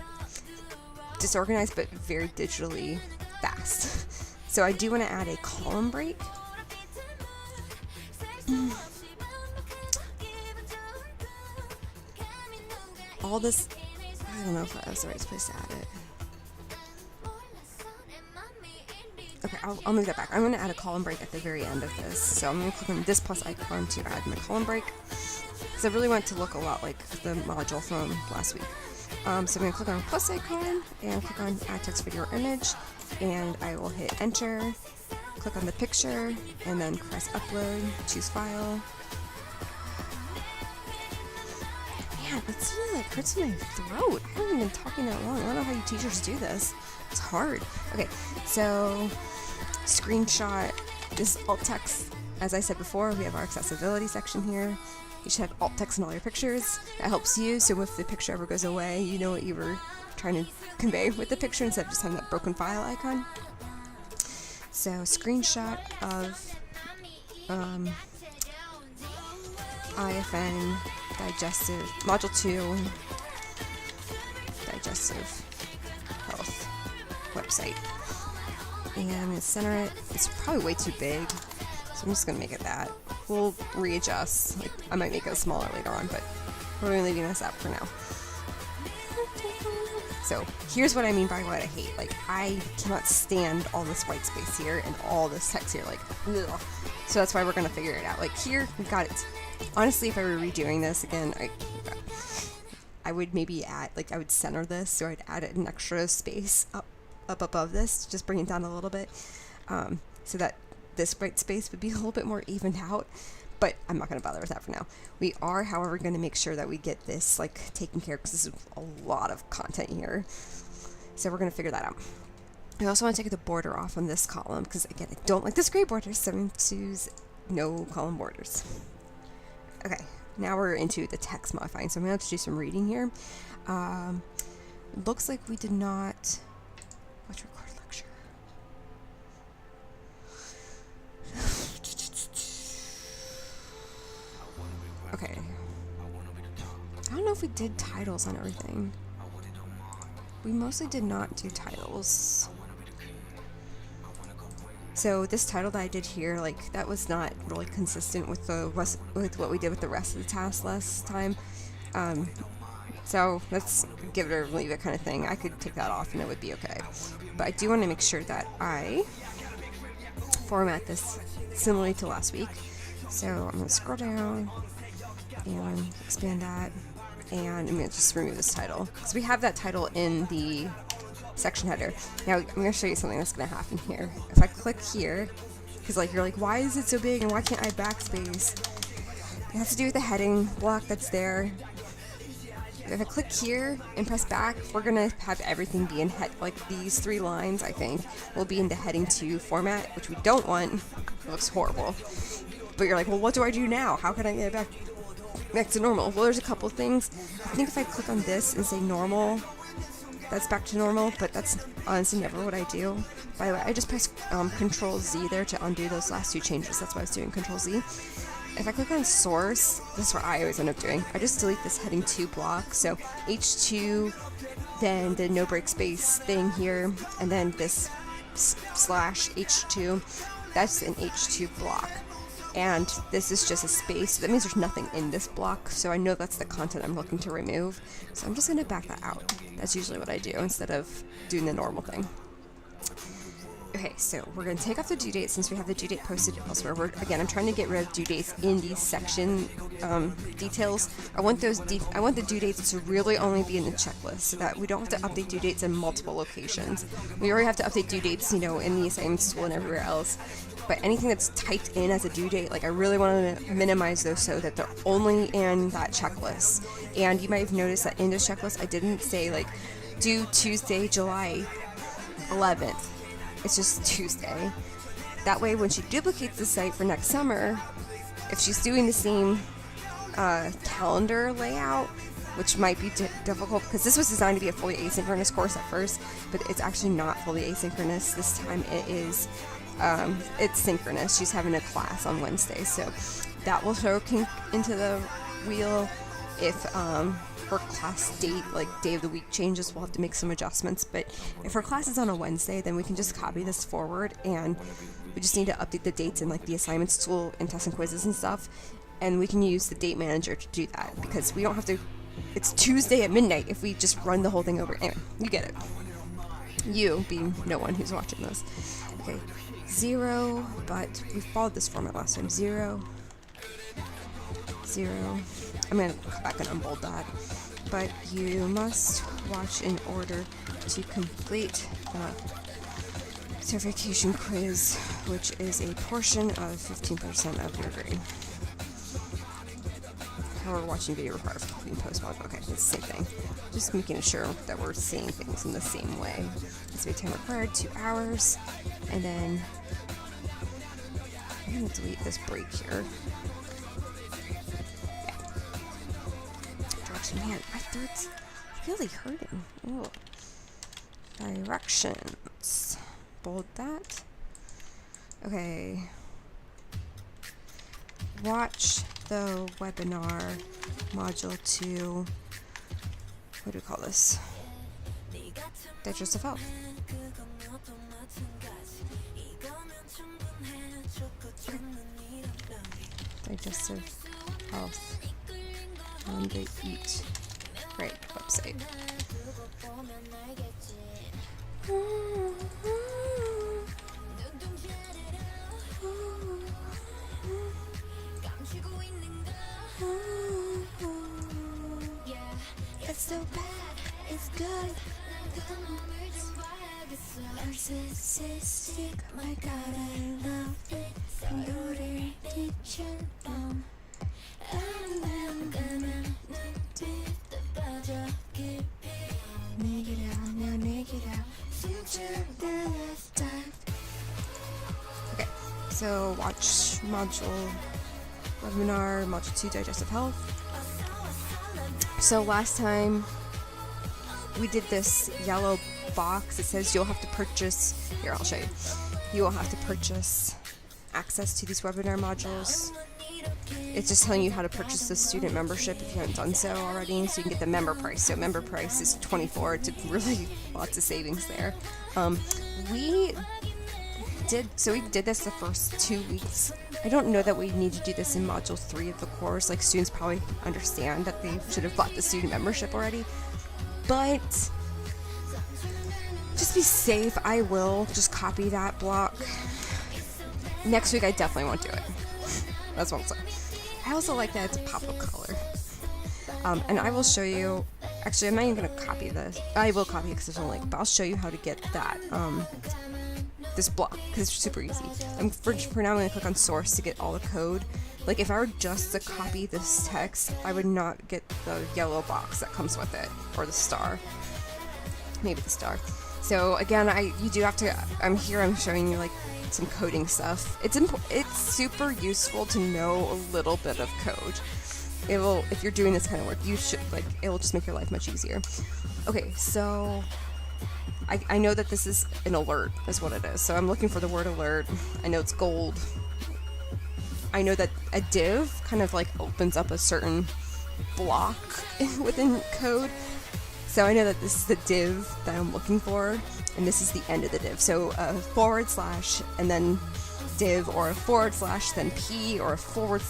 but very digitally fast. So I do want to add a column break. All this, I don't know if that was the right place to add it. Okay, I'll move that back. I'm going to add a column break at the very end of this. So I'm going to click on this plus icon to add my column break. Because I really want it to look a lot like the module from last week. So I'm going to click on plus icon and click on add text video or image. And I will hit enter, click on the picture, and then press upload, choose file. Man, it's really like hurts my throat. I haven't been talking that long. I don't know how you teachers do this. It's hard. Okay, so screenshot is alt text. As I said before, we have our accessibility section here. You should have alt text in all your pictures. That helps you, so if the picture ever goes away, you know what you were trying to convey with the picture instead of just having that broken file icon. So screenshot of IFN digestive module 2 digestive health website, and I'm going to center it. It's probably way too big, so I'm just going to make it that. We'll readjust. Like, I might make it smaller later on, but we're really leaving this up for now. So here's what I mean by what I hate. Like, I cannot stand all this white space here and all this text here. Like, ugh. So that's why we're going to figure it out. Like, here, we got it. Honestly, if I were redoing this again, I would maybe add, like, I would center this, so I'd add an extra space up above this, just bring it down a little bit, so that this white space would be a little bit more evened out, but I'm not going to bother with that for now. We are, however, going to make sure that we get this, like, taken care of, because this is a lot of content here, so we're going to figure that out. I also want to take the border off on this column, because, again, I don't like this gray border, so I'm going to choose no column borders. Okay, now we're into the text modifying, so I'm going to have to do some reading here. Looks like we did not... Watch record lecture. Okay. I don't know if we did titles on everything. We mostly did not do titles. So this title that I did here, like, that was not really consistent with with what we did with the rest of the task last time. So let's give it or leave it kind of thing. I could take that off and it would be okay. But I do want to make sure that I format this similarly to last week. So I'm going to scroll down and expand that. And I'm going to just remove this title, because we have that title in the section header. Now I'm going to show you something that's going to happen here. If I click here, because like you're like, why is it so big and why can't I backspace? It has to do with the heading block that's there. If I click here and press back, we're going to have everything be in like these 3 lines, I think, will be in the heading 2 format, which we don't want. It looks horrible. But you're like, well, what do I do now? How can I get it back to normal? Well, there's a couple things. I think if I click on this and say normal, that's back to normal, but that's honestly never what I do. By the way, I just pressed Control Z there to undo those last 2 changes. That's why I was doing Control Z. if I click on source, this is what I always end up doing. I just delete this heading 2 block. So H2, then the no break space thing here, and then this slash H2. That's an H2 block. And this is just a space. So that means there's nothing in this block. So I know that's the content I'm looking to remove. So I'm just going to back that out. That's usually what I do instead of doing the normal thing. Okay, so we're going to take off the due date since we have the due date posted elsewhere. Again, I'm trying to get rid of due dates in these section details. I want the due dates to really only be in the checklist so that we don't have to update due dates in multiple locations. We already have to update due dates, in the assignment tool and everywhere else. But anything that's typed in as a due date, I really want to minimize those so that they're only in that checklist. And you might have noticed that in this checklist, I didn't say due Tuesday, July 11th. It's just Tuesday. That way, when she duplicates the site for next summer, if she's doing the same calendar layout, which might be difficult because this was designed to be a fully asynchronous course at first, but it's actually not fully asynchronous. This time it is, it's synchronous. She's having a class on Wednesday, so that will throw a kink into the wheel. If her class date, day of the week changes, we'll have to make some adjustments. But if her class is on a Wednesday, then we can just copy this forward, and we just need to update the dates in the assignments tool and tests and quizzes and stuff. And we can use the date manager to do that because we don't have to. It's Tuesday at midnight if we just run the whole thing over. Anyway, you get it. You being no one who's watching this. Okay, 0, but we followed this format last time. 0, 0. I'm going to come back and unbold that. But you must watch in order to complete the certification quiz, which is a portion of 15% of your grade. However, watching video requires completing post-module. Okay, it's the same thing. Just making sure that we're seeing things in the same way. It's time required, 2 hours. And then I'm going to delete this break here. Man, my throat's really hurting. Ooh. Directions. Bold that. Okay. Watch the webinar module 2. What do we call this? Digestive health. Okay. Digestive health on the Eat Right website. It's so bad, it's good. Narcissistic, my God, I love it. Pandora, teacher, Okay, so watch webinar, module 2, digestive health. So last time we did this yellow box. It says you'll have to purchase, here I'll show you. You will have to purchase access to these webinar modules. It's just telling you how to purchase the student membership if you haven't done so already, so you can get the member price. So member price is $24. It's really lots of savings there. We did this the first 2 weeks. I don't know that we need to do this in module 3 of the course. Students probably understand that they should have bought the student membership already. But just be safe. I will just copy that block. Next week I definitely won't do it. That's what I'm saying. I also like that it's a pop of color. And I will show you, actually I'm not even going to copy this. I will copy it because there's a link, but I'll show you how to get that, this block, because it's super easy. For now I'm going to click on source to get all the code. If I were just to copy this text, I would not get the yellow box that comes with it, or the star. Maybe the star. So again, you do have to, I'm showing you some coding stuff. It's super useful to know a little bit of code. It will, if you're doing this kind of work, you should, it will just make your life much easier. Okay, so I know that this is an alert, is what it is. So I'm looking for the word alert. I know it's gold. I know that a div kind of like opens up a certain block within code. So I know that this is the div that I'm looking for, and this is the end of the div. So a forward slash and then div, or a forward slash then p, or a forward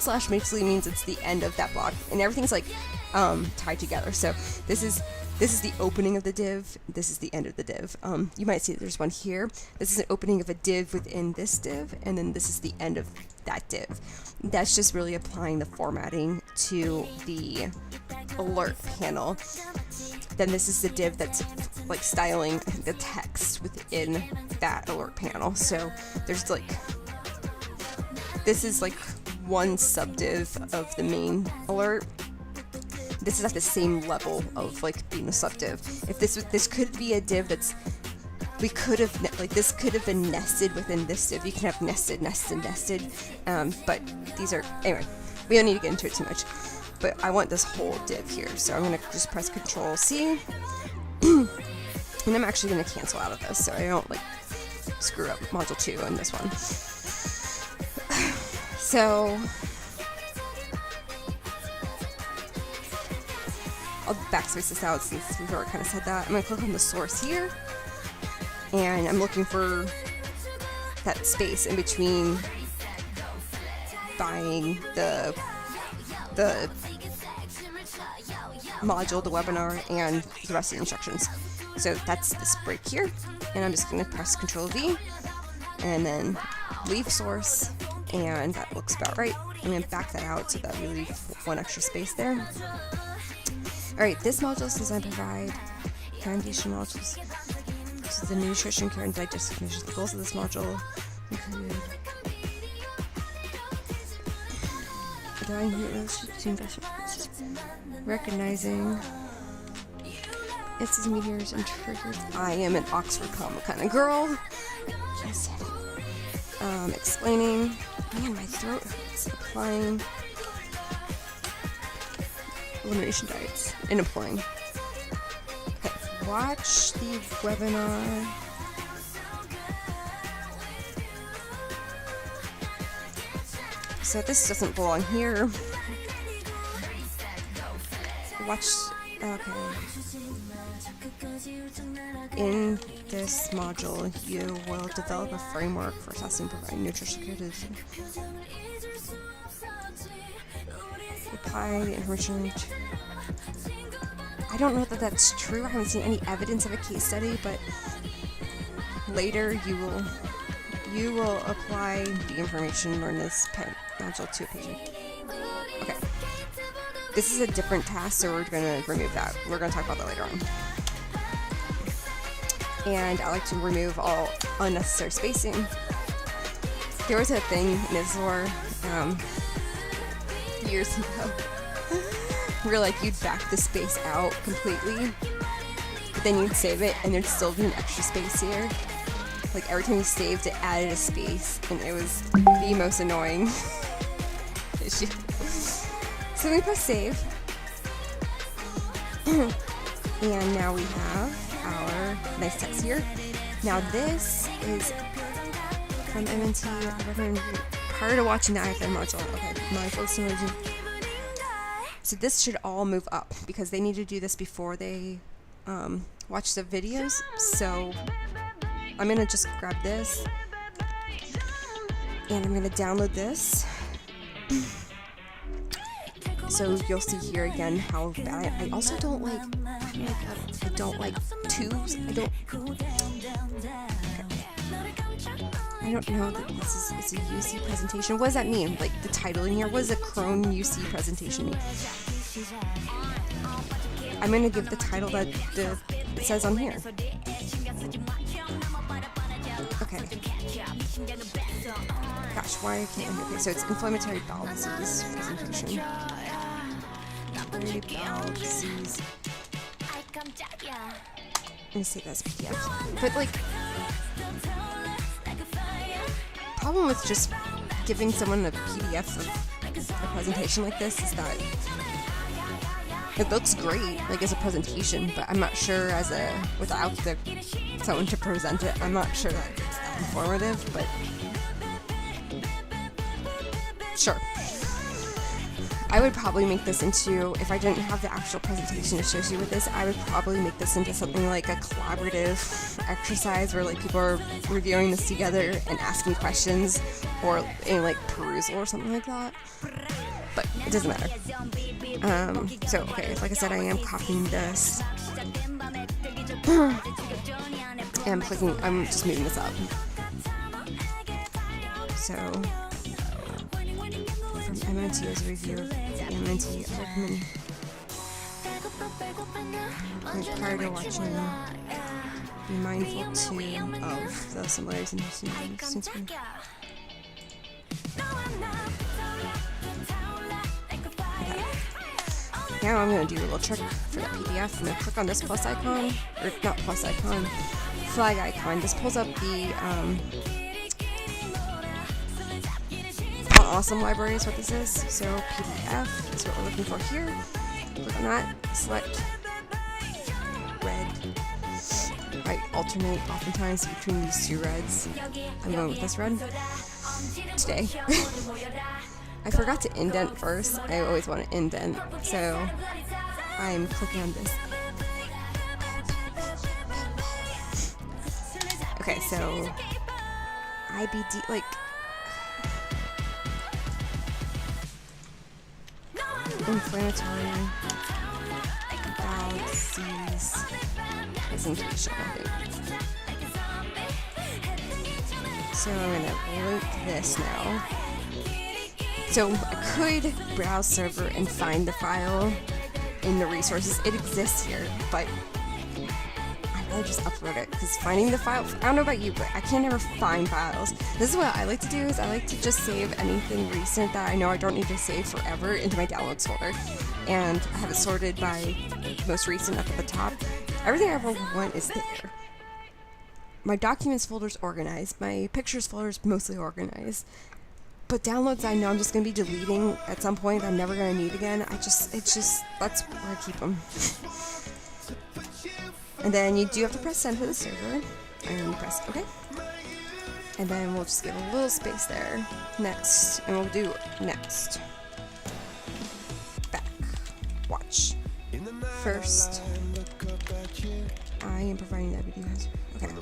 slash basically means it's the end of that block, and everything's like tied together. So this is the opening of the div, this is the end of the div. You might see that there's one here. This is an opening of a div within this div, and then this is the end of that div. That's just really applying the formatting to the alert panel. Then this is the div that's like styling the text within that alert panel. So there's like, this is like one subdiv of the main alert. This is at the same level of like being a subdiv. If this could be a div that's, we could have, like this could have been nested within this div. You can have nested, but these are, anyway, we don't need to get into it too much. But I want this whole div here, so I'm gonna just press Control C, and I'm actually gonna cancel out of this so I don't like screw up module 2 on this one. So I'll backspace this out since we've already kind of said that. I'm gonna click on the source here, and I'm looking for that space in between buying the module, the webinar, and the rest of the instructions. So that's this break here, and I'm just going to press Control V and then leave source, and that looks about right. I'm going to back that out so that we leave one extra space there. Alright, this module is designed to provide foundation modules. This is the nutrition, care, and digestive measures. The goals of this module include recognizing instance meteors and triggers. I am an Oxford comma kind of girl. Just explaining. Man, my throat hurts. Applying elimination diets and employing. Okay, watch the webinar. So this doesn't belong here. Watch, okay. In this module, you will develop a framework for assessing and providing nutrition care to the student. Apply the information. I don't know that that's true. I haven't seen any evidence of a case study, but later you will apply the information learned in this module to a patient. Okay. This is a different task, so we're going to remove that. We're going to talk about that later on. And I like to remove all unnecessary spacing. There was a thing in Isidore years ago where like you'd back the space out completely, but then you'd save it and there'd still be an extra space here. Like every time you saved, it added a space, and it was the most annoying issue. So we press save, and now we have our nice text here. Now this is from MNT. Prior to watching the IFM module, okay, mindfulness immersion. So this should all move up because they need to do this before they watch the videos. So I'm gonna just grab this, and I'm gonna download this. So you'll see here again how bad I also don't like. I don't like tubes. I don't know that this is it's a UC presentation. What does that mean? Like the title in here. What does a Chrome UC presentation mean? I'm gonna give the title that it says on here. Okay. Gosh, why can't I? Okay, so it's inflammatory bowel disease presentation. Inflammatory bowel disease. Let me save that as PDF. But like, problem with just giving someone a PDF of a presentation like this is that it looks great, like as a presentation, but I'm not sure without someone to present it, I'm not sure that it's that informative, but Sure. I would probably make this into, if I didn't have the actual presentation associated with this, I would probably make this into something like a collaborative exercise where like people are reviewing this together and asking questions, or in like perusal or something like that. But it doesn't matter. So okay, like I said, I am copying this. And I'm just moving this up. So from MNT is a review of the MNT recommend. Prior to watching, be mindful too of the similarities and differences. Now I'm going to do a little trick for the PDF. I'm going to click on this plus icon, or not plus icon, flag icon. This pulls up the awesome library is what this is. So PDF is what we're looking for here. Click on that, select red. I alternate oftentimes between these two reds. I'm going with this red today. I forgot to indent first. I always want to indent, so I'm clicking on this. Okay, so IBD, like, inflammatory bowel disease presentation, I think. So I'm gonna link this now. So I could browse server and find the file in the resources. It exists here, but I'd rather just upload it, because finding the file, I don't know about you, but I can never find files. This is what I like to do, is I like to just save anything recent that I know I don't need to save forever into my downloads folder. And I have it sorted by most recent up at the top. Everything I ever want is there. My documents folder is organized. My pictures folder is mostly organized. But downloads I know I'm just going to be deleting at some point that I'm never going to need again. It's just, that's where I keep them. And then you do have to press send for the server. And then you press OK. And then we'll just give a little space there. Next. And we'll do next. Back. Watch. First. I am providing that video has. Okay.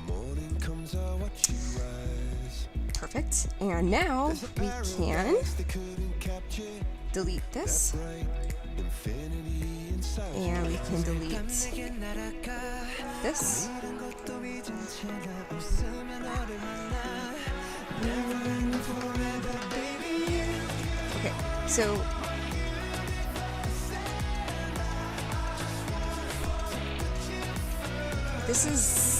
Perfect. And now we can delete this. And we can delete this. Okay, so this is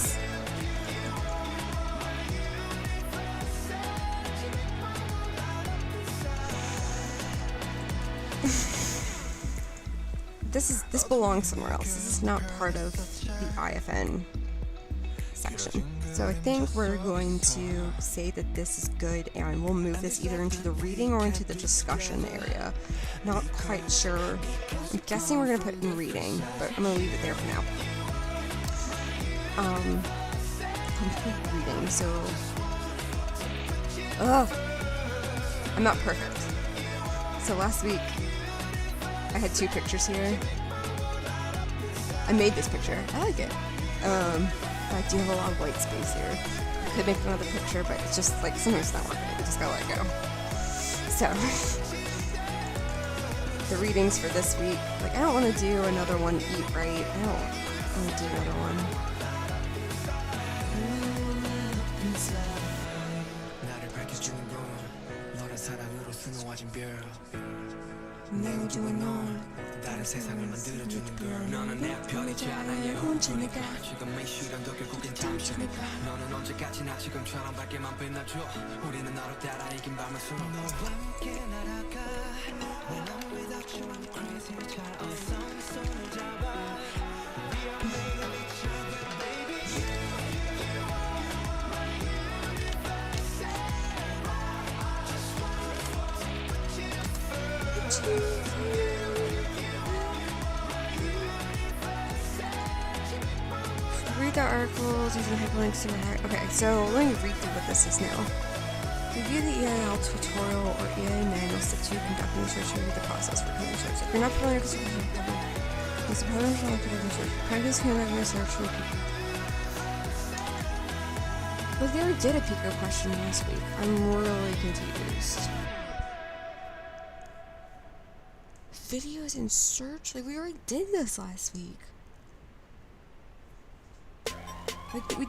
this belongs somewhere else. This is not part of the IFN section. So I think we're going to say that this is good, and we'll move this either into the reading or into the discussion area. Not quite sure. I'm guessing we're going to put it in reading, but I'm going to leave it there for now. Complete reading, so... I'm not perfect. So last week, I had 2 pictures here. I made this picture. I like it. I do have a lot of white space here. I could make another picture, but it's just like sometimes it's not working. You just gotta let go. So the readings for this week, like I don't want to do another one. Eat right. I don't want to do another one. 다른 세상을 만들어주는 girl 너는 내 편이잖아 얘 혼자니까 지금의 시련도 결국엔 잠시니까 너는 언제까지나 지금처럼 밝게만 빛나줘 우리는 너로 따라 이긴 밤을 수놓 너와 함께 날아가 난 without you I'm crazy 잘 어서 손을 잡아 We are made of each other baby Read the articles using hyperlinks to my heart. Okay, so let me read through what this is now. Review the EIL tutorial or EIL manual steps to conducting research and read the process for coding research. If you're not familiar with research, it's a program for research. Practice conducting research. But they already did a Pico question last week. I'm really confused. Videos in search? Like, we already did this last week. Like, we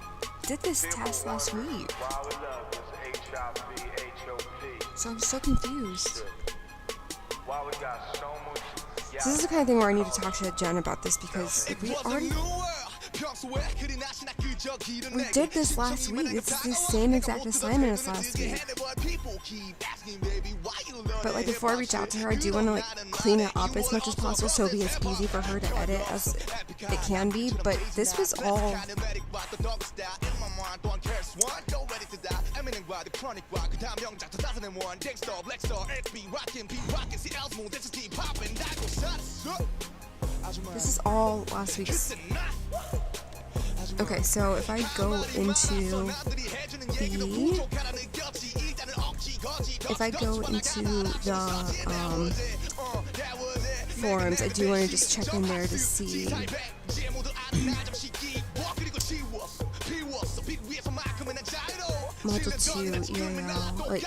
did this task last week. So I'm so confused. So this is the kind of thing where I need to talk to Jen about this because like, we did this last week. It's the same exact assignment as last week. But like before I reach out to her, I do want to like clean it up as much as possible so it'll be as easy for her to edit as it can be. But this was all this is all last week's. Okay, so if I go into the forums, I do want to just check in there to see Module 2 EIL, like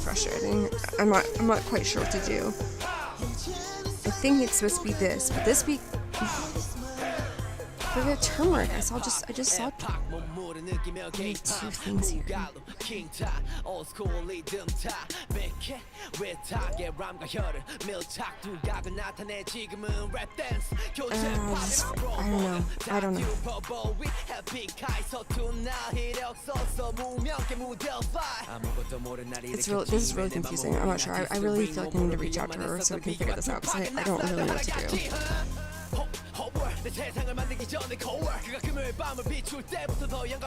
frustrating. I'm not quite sure what to do. I think it's supposed to be this, but this week for the turmeric, I just saw two things here. I don't know. This is really confusing. I'm not sure. I really feel like I need to reach out to her so we can figure this out because I don't really know what to do.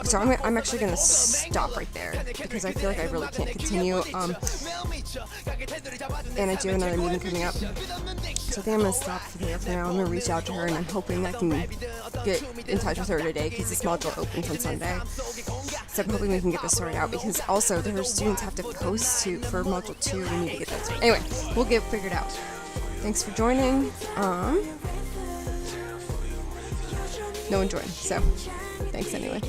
So I'm actually gonna stop right there because I feel like I really can't continue. And I do have another meeting coming up, so I think I'm gonna stop there for now. I'm gonna reach out to her, and I'm hoping I can get in touch with her today because this module opens on Sunday. So I'm hoping we can get this sorted out because also her students have to post for module 2. We need to get that sorted. Anyway, we'll get it figured out. Thanks for joining. No one joined, so thanks anyway.